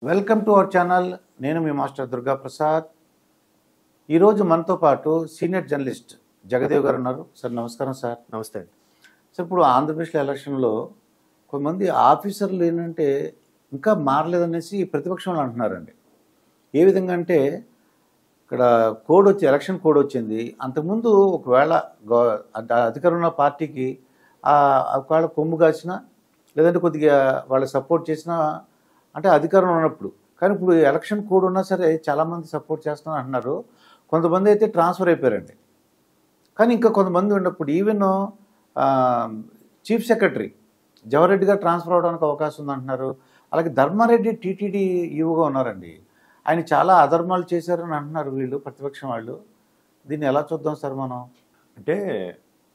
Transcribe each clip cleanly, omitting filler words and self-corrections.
Welcome to our channel. నేను మీ master Durga Prasad. ఈరోజు మనతో పాటు సీనియర్ జర్నలిస్ట్ జగదేవ్ గారు ఉన్నారు. సార్ నమస్కారం. సార్ నమస్తే అండి. సార్, ఇప్పుడు ఆంధ్రప్రదేశ్లో ఎలక్షన్లో కొంతమంది ఆఫీసర్లు ఏంటంటే ఇంకా మారలేదనేసి ప్రతిపక్షంలో అంటున్నారండి. ఏ విధంగా అంటే ఇక్కడ ఎలక్షన్ కోడ్ వచ్చింది. అంతకుముందు ఒకవేళ అధికారం ఉన్న పార్టీకి ఒకవేళ కొమ్ము కాసినా లేదంటే కొద్దిగా వాళ్ళు సపోర్ట్ చేసినా అంటే అధికారం ఉన్నప్పుడు, కానీ ఇప్పుడు ఎలక్షన్ కోడ్ ఉన్నా సరే చాలామంది సపోర్ట్ చేస్తున్నారు అంటున్నారు. కొంతమంది అయితే ట్రాన్స్ఫర్ అయిపోయారండి. కానీ ఇంకా కొంతమంది ఉన్నప్పుడు even chief secretary Jawahar Reddy గారు ట్రాన్స్ఫర్ అవడానికి అవకాశం ఉందంటున్నారు. అలాగే ధర్మారెడ్డి టీటీడీ ఈవోగా ఉన్నారండి. ఆయన చాలా అధర్మాలు చేశారని అంటున్నారు వీళ్ళు ప్రతిపక్షం వాళ్ళు. దీన్ని ఎలా చూద్దాం సార్ మనం? అంటే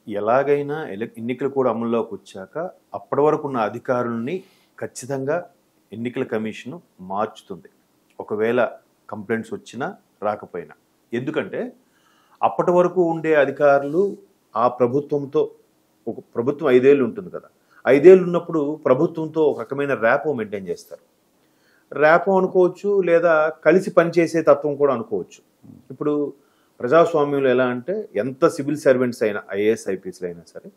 ఎలాగైనా ఎన్నికలు కూడా అమల్లోకి వచ్చాక అప్పటి వరకు ఉన్న అధికారుల్ని ఖచ్చితంగా ఎన్నికల కమిషన్ మార్చుతుంది, ఒకవేళ కంప్లైంట్స్ వచ్చినా రాకపోయినా. ఎందుకంటే అప్పటి వరకు ఉండే అధికారులు ఆ ప్రభుత్వంతో, ఒక ప్రభుత్వం 5 ఏళ్ళు ఉంటుంది కదా, 5 ఏళ్ళు ఉన్నప్పుడు ప్రభుత్వంతో ఒక రకమైన ర్యాపో మెయింటైన్ చేస్తారు. ర్యాపో అనుకోవచ్చు, లేదా కలిసి పనిచేసే తత్వం కూడా అనుకోవచ్చు. ఇప్పుడు ప్రజాస్వామ్యంలో ఎలా అంటే ఎంత సివిల్ సర్వెంట్స్ అయినా, ఐఏఎస్ ఐపీఎస్లు అయినా సరే,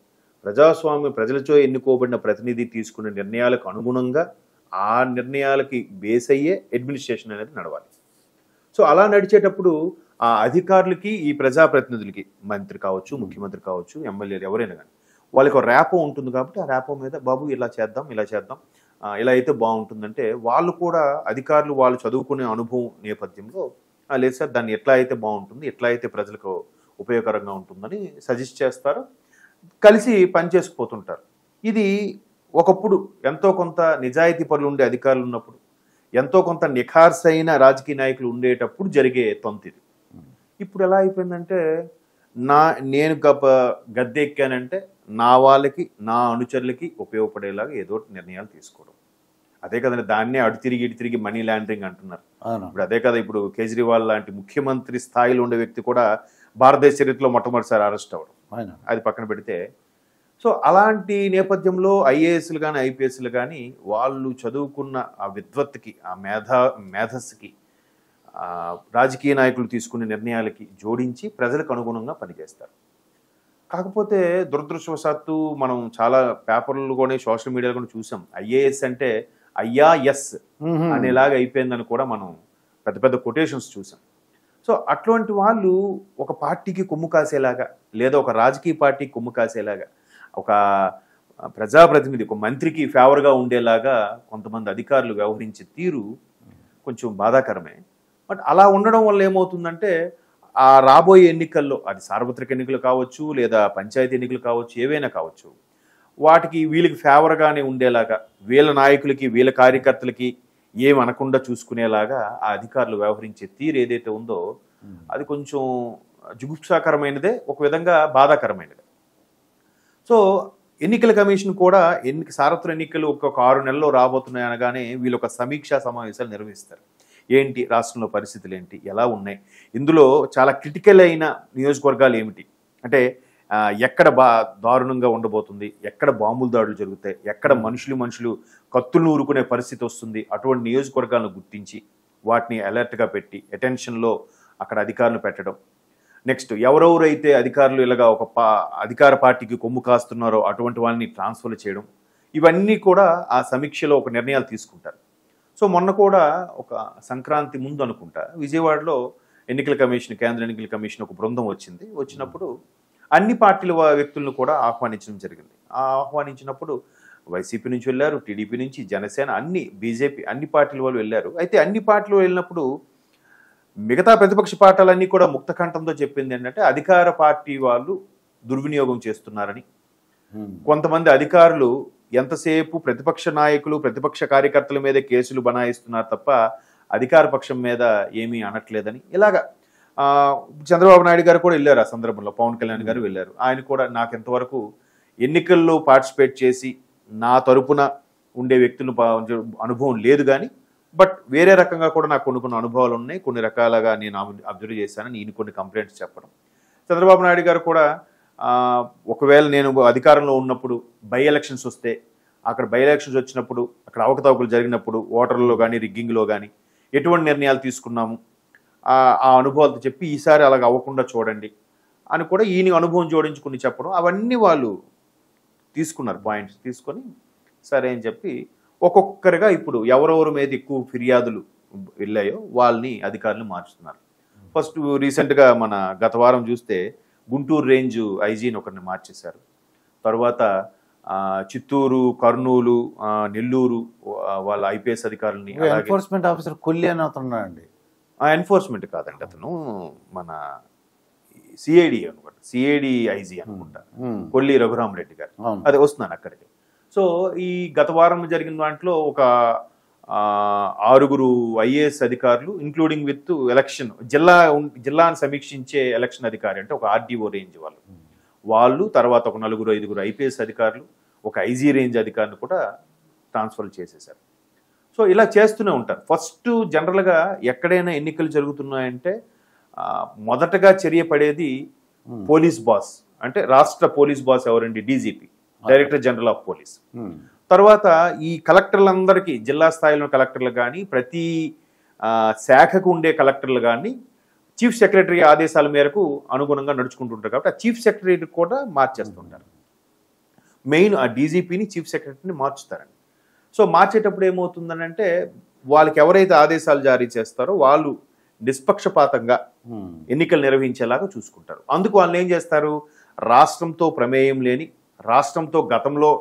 ప్రజాస్వామ్యం ప్రజలతో ఎన్నుకోబడిన ప్రతినిధి తీసుకునే నిర్ణయాలకు అనుగుణంగా ఆ నిర్ణయాలకి బేస్ అయ్యే అడ్మినిస్ట్రేషన్ అనేది నడవాలి. సో అలా నడిచేటప్పుడు ఆ అధికారులకి, ఈ ప్రజాప్రతినిధులకి, మంత్రి కావచ్చు, ముఖ్యమంత్రి కావచ్చు, ఎమ్మెల్యేలు ఎవరైనా కానీ, వాళ్ళకి ఒక ర్యాపో ఉంటుంది. కాబట్టి ఆ ర్యాపో మీద బాబు ఇలా చేద్దాం, ఇలా అయితే బాగుంటుందంటే వాళ్ళు కూడా అధికారులు వాళ్ళు చదువుకునే అనుభవం నేపథ్యంలో లేదు సార్ దాన్ని ఎట్లా అయితే బాగుంటుంది, ఎట్లా అయితే ప్రజలకు ఉపయోగకరంగా ఉంటుందని సజెస్ట్ చేస్తారు, కలిసి పనిచేసుకుపోతుంటారు. ఇది ఒకప్పుడు ఎంతో కొంత నిజాయితీ పనులు ఉండే అధికారులు ఉన్నప్పుడు, ఎంతో కొంత నిఖార్సైన రాజకీయ నాయకులు ఉండేటప్పుడు జరిగే తొంతిది. ఇప్పుడు ఎలా అయిపోయిందంటే నేను గద్దె ఎక్కానంటే నా వాళ్ళకి, నా అనుచరులకి ఉపయోగపడేలాగా ఏదో నిర్ణయాలు తీసుకోవడం. అదే కదండి, దాన్నే అటు తిరిగి మనీ లాండరింగ్ అంటున్నారు. ఇప్పుడు అదే కదా, ఇప్పుడు కేజ్రీవాల్ లాంటి ముఖ్యమంత్రి స్థాయిలో ఉండే వ్యక్తి కూడా భారతదేశ చరిత్రలో మొట్టమొదటిసారి అరెస్ట్ అవ్వడం, అది పక్కన పెడితే. సో అలాంటి నేపథ్యంలో ఐఏఎస్లు కానీ ఐపీఎస్లు కానీ వాళ్ళు చదువుకున్న ఆ విద్వత్తుకి, ఆ మేధస్సుకి, రాజకీయ నాయకులు తీసుకునే నిర్ణయాలకి జోడించి ప్రజలకు అనుగుణంగా పనిచేస్తారు. కాకపోతే దురదృష్టవశాత్తు మనం చాలా పేపర్లు కూడా, సోషల్ మీడియాలో కూడా చూసాం, ఐఏఎస్ అంటే అయ్యా ఎస్ అనేలాగా అయిపోయిందని కూడా మనం పెద్ద పెద్ద కొటేషన్స్ చూసాం. సో అటువంటి వాళ్ళు ఒక పార్టీకి కొమ్ము కాసేలాగా, లేదా ఒక రాజకీయ పార్టీకి కొమ్ము కాసేలాగా, ఒక ప్రజాప్రతినిధి, ఒక మంత్రికి ఫేవర్గా ఉండేలాగా కొంతమంది అధికారులు వ్యవహరించే తీరు కొంచెం బాధాకరమే. బట్ అలా ఉండడం వల్ల ఏమవుతుందంటే ఆ రాబోయే ఎన్నికల్లో, అది సార్వత్రిక ఎన్నికలు కావచ్చు, లేదా పంచాయతీ ఎన్నికలు కావచ్చు, ఏవైనా కావచ్చు, వాటికి వీళ్ళకి ఫేవర్గానే ఉండేలాగా, వీళ్ళ నాయకులకి, వీళ్ళ కార్యకర్తలకి ఏమనకుండా చూసుకునేలాగా ఆ అధికారులు వ్యవహరించే తీరు ఏదైతే ఉందో అది కొంచెం జుగుప్సాకరమైనదే, ఒక విధంగా బాధాకరమైనదే. సో ఎన్నికల కమిషన్ కూడా సార్వత్రిక ఎన్నికలు ఒక 6 నెలల్లో రాబోతున్నాయి అనగానే వీళ్ళు ఒక సమీక్షా సమావేశాలు నిర్వహిస్తారు. ఏంటి రాష్ట్రంలో పరిస్థితులు ఏంటి, ఎలా ఉన్నాయి, ఇందులో చాలా క్రిటికల్ అయిన నియోజకవర్గాలు ఏమిటి, అంటే ఎక్కడ దారుణంగా ఉండబోతుంది, ఎక్కడ బాంబుల దాడులు జరుగుతాయి, ఎక్కడ మనుషులు కత్తులు ఊరుకునే పరిస్థితి వస్తుంది, అటువంటి నియోజకవర్గాలను గుర్తించి వాటిని అలర్ట్గా పెట్టి అటెన్షన్లో అక్కడ అధికారులు పెట్టడం. నెక్స్ట్ ఎవరెవరైతే అధికారులు ఇలాగా ఒక అధికార పార్టీకి కొమ్ము కాస్తున్నారో అటువంటి వాళ్ళని ట్రాన్స్ఫర్ చేయడం, ఇవన్నీ కూడా ఆ సమీక్షలో ఒక నిర్ణయాలు తీసుకుంటారు. సో మొన్న కూడా ఒక సంక్రాంతి ముందు అనుకుంటా విజయవాడలో ఎన్నికల కమిషన్, కేంద్ర ఎన్నికల కమిషన్ ఒక బృందం వచ్చినప్పుడు అన్ని పార్టీల వ్యక్తులను కూడా ఆహ్వానించడం జరిగింది. ఆహ్వానించినప్పుడు వైసీపీ నుంచి వెళ్ళారు, టీడీపీ నుంచి, జనసేన, బీజేపీ, అన్ని పార్టీల వాళ్ళు వెళ్ళారు. అయితే అన్ని పార్టీలు వెళ్ళినప్పుడు మిగతా ప్రతిపక్ష పార్టీలన్నీ కూడా ముక్తకంఠంతో చెప్పింది ఏంటంటే అధికార పార్టీ వాళ్ళు దుర్వినియోగం చేస్తున్నారని, కొంతమంది అధికారులు ఎంతసేపు ప్రతిపక్ష నాయకులు, ప్రతిపక్ష కార్యకర్తల మీద కేసులు బనాయిస్తున్నారు తప్ప అధికార పక్షం మీద ఏమీ అనట్లేదని. ఇలాగా చంద్రబాబు నాయుడు గారు కూడా వెళ్ళారు. ఆ సందర్భంలో పవన్ కళ్యాణ్ గారు వెళ్ళారు. ఆయన కూడా నాకు ఎంతవరకు ఎన్నికల్లో పార్టిసిపేట్ చేసి నా తరపున ఉండే వ్యక్తులను అనుభవం లేదు, కానీ బట్ వేరే రకంగా కూడా నాకు కొన్ని అనుభవాలు ఉన్నాయి, కొన్ని రకాలుగా నేను అబ్జర్వ్ చేశాను, నేను కొన్ని కంప్లైంట్స్ చెప్పడం. చంద్రబాబు నాయుడు గారు కూడా ఒకవేళ నేను అధికారంలో ఉన్నప్పుడు బై ఎలక్షన్స్ వస్తే అక్కడ బై ఎలక్షన్స్ వచ్చినప్పుడు అక్కడ అవకతవకలు జరిగినప్పుడు ఓటర్లలో కానీ రిగ్గింగ్లో కానీ ఎటువంటి నిర్ణయాలు తీసుకున్నాము ఆ అనుభవాలతో చెప్పి ఈసారి అలాగ అవ్వకుండా చూడండి అని కూడా ఈయన అనుభవం జోడించుకుని చెప్పడం అవన్నీ వాళ్ళు తీసుకున్నారు పాయింట్స్ తీసుకొని సరే అని చెప్పి ఒక్కొక్కరిగా ఇప్పుడు ఎవరెవరి మీద ఎక్కువ ఫిర్యాదులు వెళ్ళాయో వాళ్ళని అధికారులు మార్చుతున్నారు. ఫస్ట్ రీసెంట్గా మన గత వారం చూస్తే గుంటూరు రేంజ్ ఐజీని ఒకరిని మార్చేశారు. తర్వాత చిత్తూరు, కర్నూలు, నెల్లూరు వాళ్ళ ఐపీఎస్ అధికారులని, ఎన్ఫోర్స్మెంట్ ఆఫీసర్ కొల్లి అని అవుతున్నాడండి. ఎన్ఫోర్స్మెంట్ కాదండి, అతను మన సిఐడి అనుకుంటా, సిఐడి ఐజీ అనుకుంటా, కొల్లి రఘురామరెడ్డి గారు. అదే వస్తున్నాను అక్కడికి. సో ఈ గత వారం జరిగిన దాంట్లో ఒక 6 ఐఏఎస్ అధికారులు ఇంక్లూడింగ్ విత్ ఎలక్షన్ జిల్లాను సమీక్షించే ఎలక్షన్ అధికారి అంటే ఒక ఆర్డీఓ రేంజ్ వాళ్ళు తర్వాత ఒక 4-5 ఐపీఎస్ అధికారులు, ఒక ఐజీ రేంజ్ అధికారిని కూడా ట్రాన్స్ఫర్ చేసేశారు. సో ఇలా చేస్తూనే ఉంటారు. ఫస్ట్ జనరల్గా ఎక్కడైనా ఎన్నికలు జరుగుతున్నాయంటే మొదటగా చర్య పడేది పోలీస్ బాస్, అంటే రాష్ట్ర పోలీస్ బాస్ ఎవరండి, DGP, director general of police. తర్వాత ఈ కలెక్టర్లందరికీ జిల్లా స్థాయిలో కలెక్టర్లు కానీ ప్రతి శాఖకు ఉండే కలెక్టర్లు కానీ చీఫ్ సెక్రటరీ ఆదేశాల మేరకు అనుగుణంగా నడుచుకుంటుంటారు. కాబట్టి ఆ చీఫ్ సెక్రటరీ కూడా మార్చేస్తుంటారు. మెయిన్ ఆ డీజీపీని చీఫ్ సెక్రటరీని మార్చుతారండి. సో మార్చేటప్పుడు ఏమవుతుందని అంటే వాళ్ళకి ఎవరైతే ఆదేశాలు జారీ చేస్తారో వాళ్ళు నిష్పక్షపాతంగా ఎన్నికలు నిర్వహించేలాగా చూసుకుంటారు. అందుకు వాళ్ళు ఏం చేస్తారు, రాష్ట్రంతో ప్రమేయం లేని, రాష్ట్రంతో గతంలో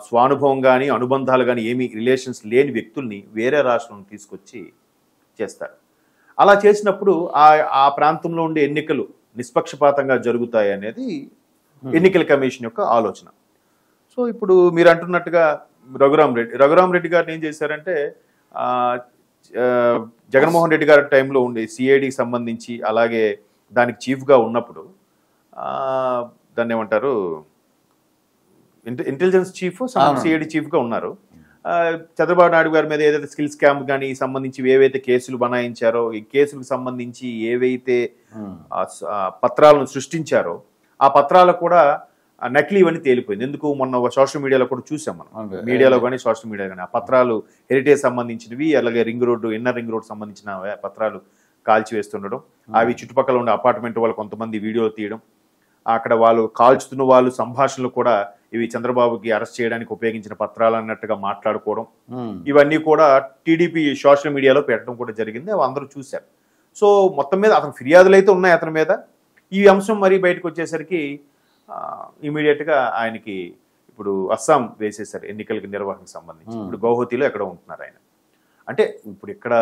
స్వానుభవం కానీ అనుబంధాలు కానీ ఏమీ రిలేషన్స్ లేని వ్యక్తుల్ని వేరే రాష్ట్రం తీసుకొచ్చి చేస్తారు. అలా చేసినప్పుడు ఆ ప్రాంతంలో ఉండే ఎన్నికలు నిష్పక్షపాతంగా జరుగుతాయి అనేది ఎన్నికల కమిషన్ యొక్క ఆలోచన. సో ఇప్పుడు మీరు అంటున్నట్టుగా రఘురామరెడ్డి గారిని ఏం చేశారంటే జగన్మోహన్ రెడ్డి గారి టైంలో ఉండే సిఐడికి సంబంధించి అలాగే దానికి చీఫ్గా ఉన్నప్పుడు దాన్ని ఏమంటారు ఇంటెలిజెన్స్ చీఫ్, సిఐడి చీఫ్గా ఉన్నారు. చంద్రబాబు నాయుడు గారి మీద ఏదైతే స్కిల్స్ క్యాంప్ కానీ సంబంధించి ఏవైతే కేసులు బనాయించారో, ఈ కేసులకు సంబంధించి ఏవైతే పత్రాలను సృష్టించారో ఆ పత్రాలు కూడా నకిలీ అని తేలిపోయింది. ఎందుకు మొన్న సోషల్ మీడియాలో కూడా చూసాం మనం, మీడియాలో కానీ సోషల్ మీడియా కానీ ఆ పత్రాలు హెరిటేజ్ సంబంధించినవి, అలాగే ఇన్నర్ రింగ్ రోడ్ సంబంధించిన పత్రాలు కాల్చివేస్తుండడం, అవి చుట్టుపక్కల ఉండే అపార్ట్మెంట్ వాళ్ళు కొంతమంది వీడియోలు తీయడం, అక్కడ వాళ్ళు కాల్చుతున్న వాళ్ళు సంభాషణలు కూడా ఇవి చంద్రబాబుకి అరెస్ట్ చేయడానికి ఉపయోగించిన పత్రాలు అన్నట్టుగా మాట్లాడుకోవడం, ఇవన్నీ కూడా టీడీపీ సోషల్ మీడియాలో పెట్టడం కూడా జరిగింది. అవి అందరూ చూశారు. సో మొత్తం మీద అతను ఫిర్యాదులు అయితే ఉన్నాయి అతని మీద. ఈ అంశం మరీ బయటకు వచ్చేసరికి ఇమీడియట్గా ఆయనకి ఇప్పుడు అస్సాం వేసేశారు ఎన్నికల నిర్వహణకు సంబంధించి. ఇప్పుడు గౌహతిలో ఎక్కడో ఉంటున్నారు ఆయన. అంటే ఇప్పుడు ఇక్కడ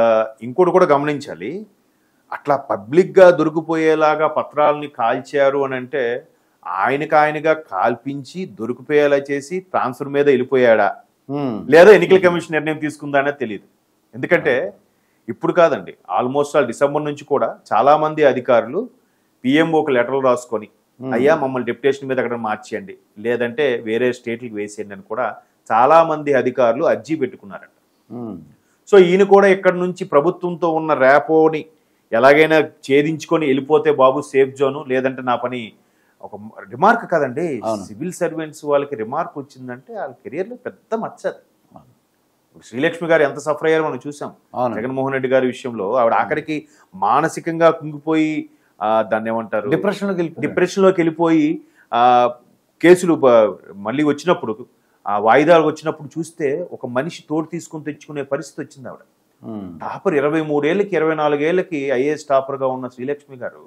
ఇంకోటి కూడా గమనించాలి, అట్లా పబ్లిక్గా దొరికిపోయేలాగా పత్రాలని కాల్చారు అని అంటే ఆయనగా కాల్పించి దొరికిపోయేలా చేసి ట్రాన్స్ఫర్ మీద వెళ్ళిపోయాడా లేదా ఎన్నికల కమిషన్ నిర్ణయం తీసుకుందా అనేది తెలియదు. ఎందుకంటే ఇప్పుడు కాదండి, ఆల్మోస్ట్ డిసెంబర్ నుంచి కూడా చాలా మంది అధికారులు పిఎంఓకి లెటర్లు రాసుకొని అయ్యా మమ్మల్ని డెప్యుటేషన్ మీద అక్కడ మార్చేయండి, లేదంటే వేరే స్టేట్లకు వేసేయండి అని కూడా చాలా మంది అధికారులు అర్జీ పెట్టుకున్నారంట. సో ఈయన కూడా ఇక్కడ నుంచి ప్రభుత్వంతో ఉన్న ర్యాపోని ఎలాగైనా ఛేదించుకొని వెళ్ళిపోతే బాబు సేఫ్ జోను, లేదంటే నా పని ఒక రిమార్క్ కదండి. సివిల్ సర్వెంట్స్ వాళ్ళకి రిమార్క్ వచ్చిందంటే వాళ్ళ కెరియర్లో పెద్ద మచ్చది. శ్రీలక్ష్మి గారు ఎంత సఫర్ అయ్యారో మనం చూసాం జగన్మోహన్ రెడ్డి గారి విషయంలో. ఆవిడ ఆఖరికి మానసికంగా కుంగిపోయి దాన్ని ఏమంటారు డిప్రెషన్లోకి వెళ్ళిపోయి కేసులు మళ్ళీ వచ్చినప్పుడు వాయిదాలు వచ్చినప్పుడు చూస్తే ఒక మనిషి తోడు తీసుకుని తెచ్చుకునే పరిస్థితి వచ్చింది. ఆవిడ టాపర్ 23 ఏళ్ళకి 24 ఏళ్ళకి ఐఏఎస్ టాపర్గా ఉన్న శ్రీలక్ష్మి గారు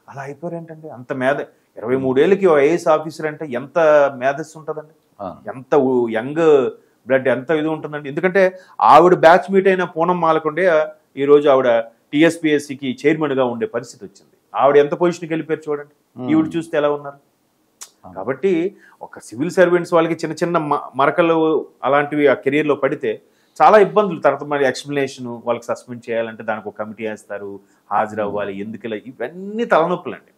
అలా అయిపోయారు ఏంటంటే అంత 23 ఏళ్ళకి ఐఏఎస్ ఆఫీసర్ అంటే ఎంత మేధస్సు ఉంటుందండి, ఎంత యంగ్ బ్లడ్ ఎంత ఇది ఉంటుందండి. ఎందుకంటే ఆవిడ బ్యాచ్ మీట్ అయిన పూనం మాలకొండే ఈరోజు ఆవిడ టీఎస్పీఎస్సీకి చైర్మన్గా ఉండే పరిస్థితి వచ్చింది. ఆవిడ ఎంత పొజిషన్కి వెళ్ళిపోయారు చూడండి, ఈవిడ చూస్తే ఎలా ఉన్నారు. కాబట్టి ఒక సివిల్ సర్వెంట్స్ వాళ్ళకి చిన్న చిన్న మరకలు అలాంటివి ఆ కెరీర్లో పడితే చాలా ఇబ్బందులు. తర్వాత మరి ఎక్స్ప్లెనేషన్, వాళ్ళకి సస్పెండ్ చేయాలంటే దానికి ఒక కమిటీ వేస్తారు, హాజరు అవ్వాలి, ఎందుకు ఇలా, ఇవన్నీ తలనొప్పులండి.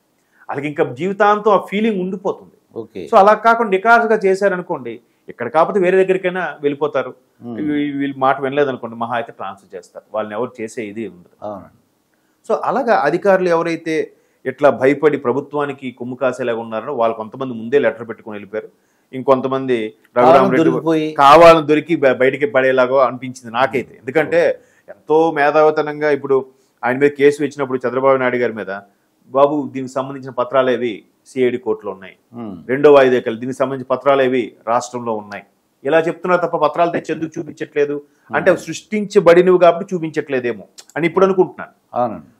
వాళ్ళకి ఇంకా జీవితాంతం ఆ ఫీలింగ్ ఉండిపోతుంది. సో అలా కాకుండా నికార్సుగా చేశారనుకోండి, ఇక్కడ కాకపోతే వేరే దగ్గరికైనా వెళ్ళిపోతారు. వీళ్ళు మాట వినలేదనుకోండి, మహా అయితే ట్రాన్స్ఫర్ చేస్తారు, వాళ్ళని ఎవరు చేసే ఇది ఉండదు. సో అలాగా అధికారులు ఎవరైతే ఇట్లా భయపడి ప్రభుత్వానికి కొమ్ము కాసేలాగా ఉన్నారో వాళ్ళు కొంతమంది ముందే లెటర్ పెట్టుకుని వెళ్ళిపోయారు. ఇంకొంతమంది రఘురామరెడ్డి కావాలని దొరికి బయటికి పడేలాగా అనిపించింది నాకైతే. ఎందుకంటే ఎంతో మేధావితనంగా ఇప్పుడు ఆయన మీద కేసు వచ్చినప్పుడు చంద్రబాబు నాయుడు గారి మీద, బాబు దీనికి సంబంధించిన పత్రాలు ఏవి సిఐడి కోర్టులో ఉన్నాయి, రెండో వాయిదాకలు దీనికి సంబంధించిన పత్రాలు ఏవి రాష్ట్రంలో ఉన్నాయి, ఇలా చెప్తున్నారు తప్ప పత్రాలు తెచ్చి ఎందుకు చూపించట్లేదు అంటే సృష్టించబడినవి కాబట్టి చూపించట్లేదేమో అని ఇప్పుడు అనుకుంటున్నాను.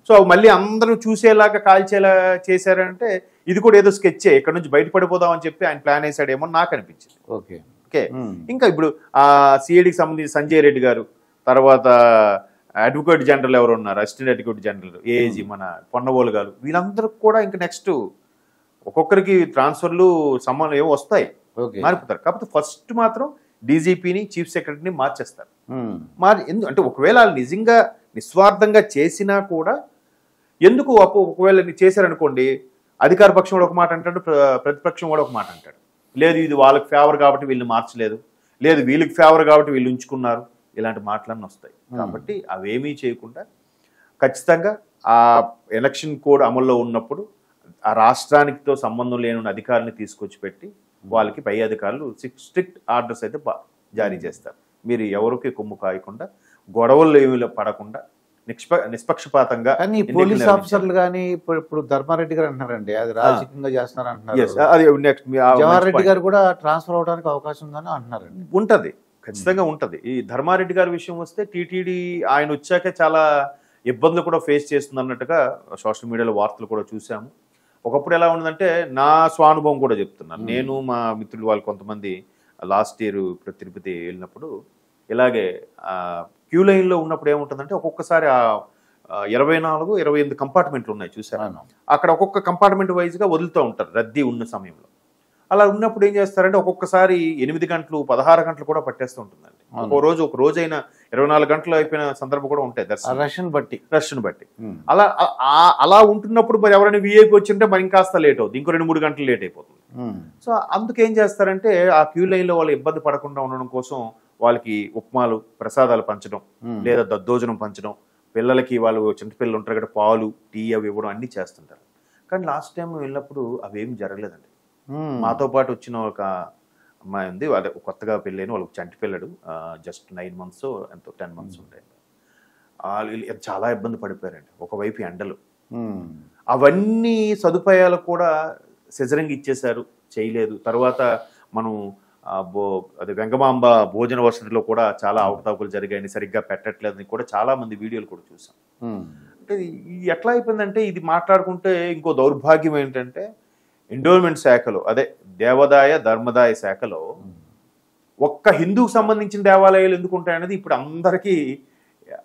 సో మళ్ళీ అందరూ చూసేలాగా కాల్చేలా చేశారంటే ఇది కూడా ఏదో స్కెచ్చే, ఇక్కడ నుంచి బయటపడిపోదామని చెప్పి ఆయన ప్లాన్ వేసాడేమో నాకు అనిపించింది. ఓకే. ఇంకా ఇప్పుడు ఆ సిఐడికి సంబంధించి సంజయ్ రెడ్డి గారు, తర్వాత అడ్వకేట్ జనరల్ ఎవరు ఉన్నారు, అసిస్టెంట్ అడ్వకేట్ జనరల్ ఏజీ మన పొన్నవోలు గారు, వీళ్ళందరూ కూడా ఇంకా నెక్స్ట్ ఒక్కొక్కరికి ట్రాన్స్ఫర్లు సంబంధం ఏమో వస్తాయి, మారిపోతారు. కాకపోతే ఫస్ట్ మాత్రం డీజీపీని చీఫ్ సెక్రటరీని మార్చేస్తారు. అంటే ఒకవేళ నిజంగా నిస్వార్థంగా చేసినా కూడా ఎందుకు ఒకవేళ చేశారనుకోండి, అధికార పక్షం కూడా ఒక మాట అంటాడు, ప్రతిపక్షం కూడా ఒక మాట అంటాడు. లేదు ఇది వాళ్ళకి ఫేవర్ కాబట్టి వీళ్ళు మార్చలేదు, లేదు వీళ్ళకి ఫేవర్ కాబట్టి వీళ్ళు ఉంచుకున్నారు, ఇలాంటి మాటలన్నీ వస్తాయి. కాబట్టి అవేమీ చేయకుండా ఖచ్చితంగా ఆ ఎలక్షన్ కోడ్ అమల్లో ఉన్నప్పుడు ఆ రాష్ట్రానికితో సంబంధం లేని అధికారులను తీసుకొచ్చి పెట్టి వాళ్ళకి పై అధికారులు స్ట్రిక్ట్ ఆర్డర్స్ అయితే జారీ చేస్తారు. మీరు ఎవరికి కొమ్ము కాయకుండా, గొడవలు ఏమి పడకుండా నిష్పక్షపాతంగా. కానీ పోలీస్ ఆఫీసర్లు కానీ ఇప్పుడు ధర్మారెడ్డి గారు అంటున్నారండి అది రాజకీయంగా చేస్తున్నారు అంటున్నారు. జవహర్ రెడ్డి గారు కూడా ట్రాన్స్ఫర్ అవడానికి అవకాశం ఉందని అంటున్నారండి. ఉంటది, ఖచ్చితంగా ఉంటది. ఈ ధర్మారెడ్డి గారి విషయం వస్తే టీటీడీ ఆయన వచ్చాకే చాలా ఇబ్బందులు కూడా ఫేస్ చేస్తుంది అన్నట్టుగా సోషల్ మీడియాలో వార్తలు కూడా చూసాము. ఒకప్పుడు ఎలా ఉందంటే, నా స్వానుభవం కూడా చెప్తున్నాను, నేను మా మిత్రులు వాళ్ళు కొంతమంది లాస్ట్ ఇయర్ ఇప్పుడు తిరుపతి వెళ్ళినప్పుడు ఇలాగే క్యూ లైన్లో ఉన్నప్పుడు ఏముంటుందంటే ఒక్కొక్కసారి 24-28 కంపార్ట్మెంట్లు ఉన్నాయి చూసాను, అక్కడ ఒక్కొక్క కంపార్ట్మెంట్ వైజ్గా వదులుతూ ఉంటారు రద్దీ ఉన్న సమయంలో. అలా ఉన్నప్పుడు ఏం చేస్తారంటే ఒక్కొక్కసారి 8 గంటలు 16 గంటలు కూడా పట్టేస్తూ ఉంటుందండి. ఒక రోజైనా 24 గంటలు అయిపోయిన సందర్భం కూడా ఉంటాయి రష్ను బట్టి. అలా ఉంటున్నప్పుడు మరి ఎవరైనా వీఐపీ వచ్చింటే మరి ఇంకాస్త లేట్ అవుతుంది, ఇంకో 2-3 గంటలు లేట్ అయిపోతుంది. సో అందుకేం చేస్తారంటే ఆ క్యూ లైన్లో వాళ్ళు ఇబ్బంది పడకుండా ఉండడం కోసం వాళ్ళకి ఉప్మాలు ప్రసాదాలు పంచడం, లేదా దద్దోజనం పంచడం, పిల్లలకి వాళ్ళు చిన్నపిల్లలు ఉంటారు కదా పాలు టీ అవి ఇవ్వడం అన్నీ చేస్తుంటారు. కానీ లాస్ట్ టైం వెళ్ళినప్పుడు అవేమి జరగలేదండి. మాతో పాటు వచ్చిన ఒక అమ్మాయి ఉంది, వాళ్ళ కొత్తగా పెళ్ళైన వాళ్ళకి చంటి పిల్లడు, జస్ట్ 9 months ఎంతో 10 months ఉంటాయి. వాళ్ళు చాలా ఇబ్బంది పడిపోయారండి. ఒకవైపు ఎండలు, అవన్నీ సదుపాయాలు కూడా సెజరింగ్ ఇచ్చేశారు, చేయలేదు. తర్వాత మనం అదే వెంగమాంబ భోజన వసతిలో కూడా చాలా అవకతవకలు జరిగాయని, సరిగ్గా పెట్టట్లేదని కూడా చాలా మంది వీడియోలు కూడా చూసాం. అంటే ఎట్లా అయిపోయిందంటే, ఇది మాట్లాడుకుంటే ఇంకో దౌర్భాగ్యం ఏంటంటే, ఎండోర్మెంట్ శాఖలో అదే దేవాదాయ ధర్మదాయ శాఖలో ఒక్క హిందూకు సంబంధించిన దేవాలయాలు ఎందుకు ఉంటాయనేది ఇప్పుడు అందరికీ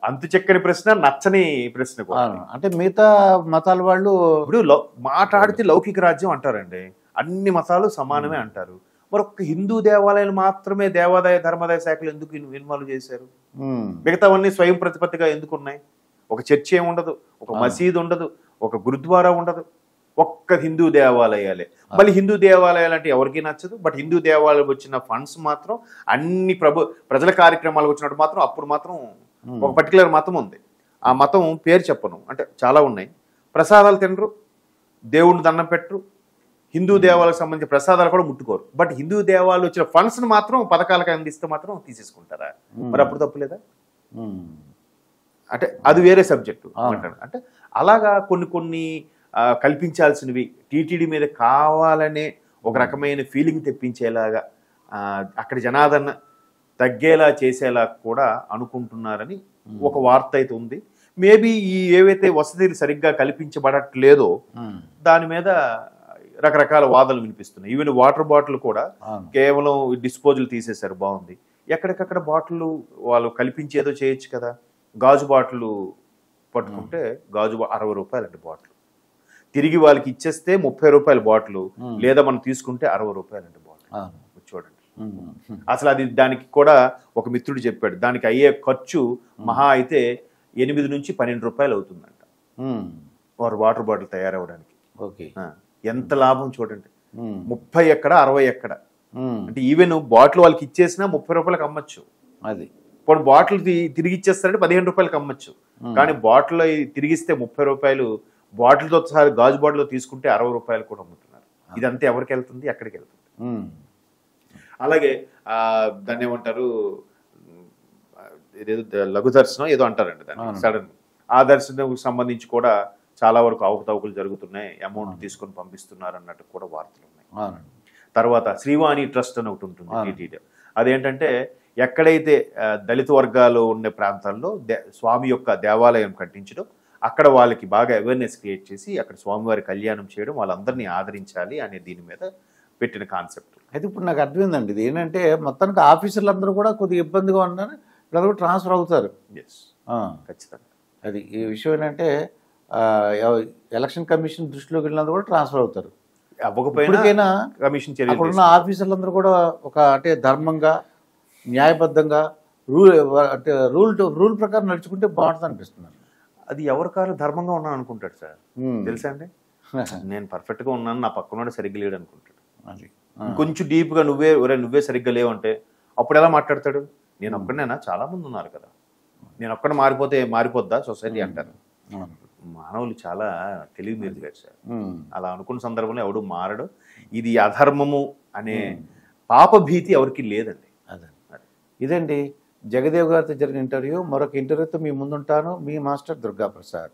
అంతు చెక్కని ప్రశ్న, నచ్చని ప్రశ్న కూడా. అంటే మిగతా మతాల వాళ్ళు ఇప్పుడు మాట్లాడితే లౌకిక రాజ్యం అంటారండి, అన్ని మతాలు సమానమే అంటారు. మరి ఒక్క హిందూ దేవాలయాలు మాత్రమే దేవాదాయ ధర్మదాయ శాఖలు ఎందుకు ఇన్వాల్వ్ చేశారు? మిగతావన్నీ స్వయం ప్రతిపత్తిగా ఎందుకు ఉన్నాయి? ఒక చర్చ్ ఏముండదు, ఒక మసీదు ఉండదు, ఒక గురుద్వారా ఉండదు, ఒక్క హిందూ దేవాలయాలే. మళ్ళీ హిందూ దేవాలయాలు అంటే ఎవరికి నచ్చదు. బట్ హిందూ దేవాలయాలు వచ్చిన ఫండ్స్ మాత్రం అన్ని ప్రజల కార్యక్రమాలకు వచ్చినట్టు మాత్రం అప్పుడు మాత్రం ఒక పర్టికులర్ మతం ఉంది. ఆ మతం పేరు చెప్పను, అంటే చాలా ఉన్నాయి. ప్రసాదాలు తినరు, దేవుడిని దండం పెట్టరు, హిందూ దేవాలకు సంబంధించిన ప్రసాదాలు కూడా ముట్టుకోరు. బట్ హిందూ దేవాలయాలు వచ్చిన ఫండ్స్ మాత్రం పథకాలకు అందిస్తే మాత్రం తీసేసుకుంటారా? మరి అప్పుడు తప్పులేదా? అంటే అది వేరే సబ్జెక్టు అంటారు. అంటే అలాగా కొన్ని కల్పించాల్సినవి టీటీడీ మీద కావాలనే ఒక రకమైన ఫీలింగ్ తెప్పించేలాగా, అక్కడ జనాదరణ తగ్గేలా చేసేలా కూడా అనుకుంటున్నారని ఒక వార్త అయితే ఉంది. మేబీ ఈ ఏవైతే వసతులు సరిగ్గా కల్పించబడట్లేదో దాని మీద రకరకాల వాదనలు వినిపిస్తున్నాయి. ఈవెన్ వాటర్ బాటిల్ కూడా కేవలం డిస్పోజల్ తీసేశారు, బాగుంది. ఎక్కడికక్కడ బాటిల్ వాళ్ళు కల్పించేదో చేయొచ్చు కదా. గాజు బాటిల్ పట్టుకుంటే గాజు 60 రూపాయలండి బాటిల్, తిరిగి వాళ్ళకి ఇచ్చేస్తే 30 రూపాయల బాటిల్, లేదా మనం తీసుకుంటే 60 రూపాయలండి బాటిల్. చూడండి, అసలు అది దానికి కూడా ఒక మిత్రుడు చెప్పాడు, దానికి అయ్యే ఖర్చు మహా అయితే 8 నుంచి 12 రూపాయలు అవుతుందంట వారు వాటర్ బాటిల్ తయారవడానికి. ఎంత లాభం చూడండి, 30 ఎక్కడ 60 ఎక్కడ. అంటే ఈవెన్ బాటిల్ వాళ్ళకి ఇచ్చేసినా 30 రూపాయలకు అమ్మచ్చు. అది ఇప్పుడు బాటిల్ తిరిగి ఇచ్చేస్తారంటే 15 రూపాయలకు అమ్మచ్చు. కానీ బాటిల్ తిరిగిస్తే 30 రూపాయలు, బాటిల్తో గాజు బాటిల్లో తీసుకుంటే 60 రూపాయలు కూడా అమ్ముతున్నారు. ఇదంతా ఎవరికి వెళ్తుంది, ఎక్కడికి వెళ్తుంది? అలాగే దాన్ని ఏమంటారు, ఏదో లఘు దర్శనం ఏదో అంటారండి దాన్ని, సడన్ ఆ దర్శనం సంబంధించి కూడా చాలా వరకు అవకతవకలు జరుగుతున్నాయి, అమౌంట్ తీసుకొని పంపిస్తున్నారు అన్నట్టు కూడా వార్తలు ఉన్నాయి. తర్వాత శ్రీవాణి ట్రస్ట్ అని ఒకటి ఉంటుంది టీటీడీ. అదేంటంటే ఎక్కడైతే దళిత వర్గాలు ఉండే ప్రాంతాల్లో స్వామి యొక్క దేవాలయం కట్టించడం, అక్కడ వాళ్ళకి బాగా అవేర్నెస్ క్రియేట్ చేసి అక్కడ స్వామివారి కళ్యాణం చేయడం, వాళ్ళందరినీ ఆదరించాలి అనే దీని మీద పెట్టిన కాన్సెప్ట్. అయితే ఇప్పుడు నాకు అర్థమైందండి, ఇది ఏంటంటే మొత్తానికి ఆఫీసర్లు అందరూ కూడా కొద్దిగా ఇబ్బందిగా ఉన్నారు, ఇప్పుడు ట్రాన్స్ఫర్ అవుతారు. ఎస్, ఖచ్చితంగా. అది ఈ విషయం ఏంటంటే ఎలక్షన్ కమిషన్ దృష్టిలోకి వెళ్ళినందుకు కూడా ట్రాన్స్ఫర్ అవుతారు. అవ్వకపోయినా కమిషన్ అక్కడున్న ఆఫీసర్లందరూ కూడా ఒక అంటే ధర్మంగా న్యాయబద్ధంగా రూల్ ప్రకారం నడుచుకుంటే బాగుంటుంది అనిపిస్తున్నారు. అది ఎవరికారు ధర్మంగా ఉన్నాను అనుకుంటాడు సార్, తెలుసా అండి. నేను పర్ఫెక్ట్గా ఉన్నాను, నా పక్కన సరిగ్గా లేడు అనుకుంటాడు. అది కొంచెం డీప్గా నువ్వే సరిగ్గా లేవంటే అప్పుడు ఎలా మాట్లాడతాడు? నేను ఒక్కడనేనా, చాలా మంది ఉన్నారు కదా, నేను ఒక్కడ మారిపోతే మారిపోద్దా సొసైటీ అంటారు. మానవులు చాలా తెలివి మీరుగారు సార్. అలా అనుకున్న సందర్భంలో ఎవడు మారడు. ఇది అధర్మము అనే పాపభీతి ఎవరికి లేదండి. అదే ఇదండి జగదేవ్ గారితో జరిగిన ఇంటర్వ్యూ. మరొక ఇంటర్వ్యూతో మీ ముందుంటాను. మీ మాస్టర్ దుర్గాప్రసాద్.